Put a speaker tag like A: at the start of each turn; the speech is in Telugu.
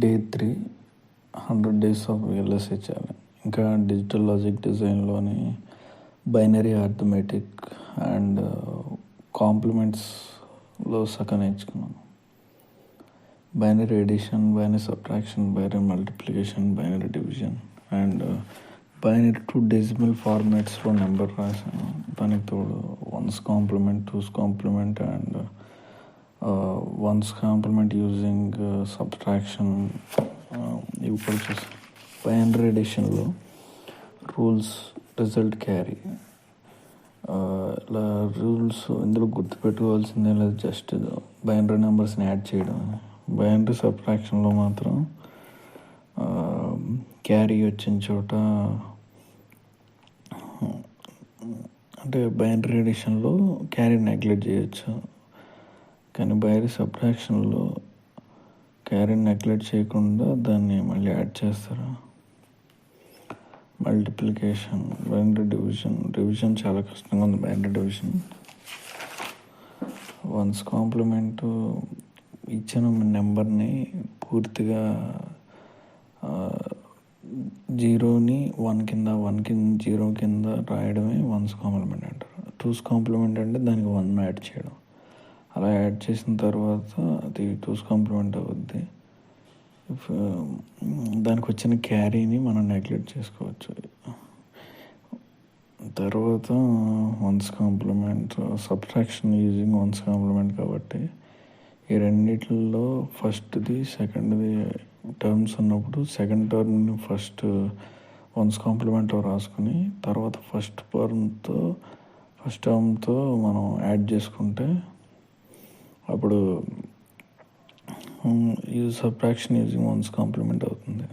A: Day 3 100 days of VLSI challenge. ఇంకా డిజిటల్ లాజిక్ డిజైన్లోని బైనరీ అర్థమెటిక్ అండ్ కాంప్లిమెంట్స్లో సగం నేర్చుకున్నాను. Binary addition, binary subtraction, binary multiplication, binary division and binary to decimal ఫార్మాట్స్లో నెంబర్ రాశాను. దానికి తోడు one's complement, two's complement and one's complement using subtraction ఇవి కూడా చూసాను. బైనరీ ఎడిషన్లో రూల్స్, రిజల్ట్ క్యారీ, ఇలా రూల్స్ ఇందులో గుర్తుపెట్టుకోవాల్సిందే లేదు, జస్ట్ బైనరీ నెంబర్స్ని యాడ్ చేయడం. బైనరీ సబ్ట్రాక్షన్లో మాత్రం క్యారీ వచ్చిన చోట, అంటే బైనరీ ఎడిషన్లో క్యారీ నెగ్లెక్ట్ చేయొచ్చు, కానీ బైనరీ సబ్ట్రాక్షన్లో క్యారీని నెగ్లెక్ట్ చేయకుండా దాన్ని మళ్ళీ యాడ్ చేస్తారు. మల్టిప్లికేషన్, బైనరీ డివిజన్ చాలా కష్టంగా ఉంది. బైనరీ డివిజన్ వన్స్ కాంప్లిమెంట్ ఇచ్చిన నెంబర్ని పూర్తిగా 0ని 1 కింద, 1కి 0 కింద రాయడమే వన్స్ కాంప్లిమెంట్ అంటారు. టూస్ కాంప్లిమెంట్ అంటే దానికి 1 యాడ్ చేయడం. అలా యాడ్ చేసిన తర్వాత అది టూస్ కాంప్లిమెంట్ అవుద్ది. దానికి వచ్చిన క్యారీని మనం నెగ్లెక్ట్ చేసుకోవచ్చు. తర్వాత one's complement, subtraction using one's complement కాబట్టి ఈ రెండిట్లో ఫస్ట్ది, సెకండ్ది టర్మ్స్ ఉన్నప్పుడు సెకండ్ టర్మ్ని ఫస్ట్ వన్స్ కాంప్లిమెంట్లో రాసుకుని తర్వాత ఫస్ట్ టర్మ్తో మనం యాడ్ చేసుకుంటే అప్పుడు సబ్ట్రాక్షన్ యూజింగ్ వన్స్ కాంప్లిమెంట్ అవుతుంది.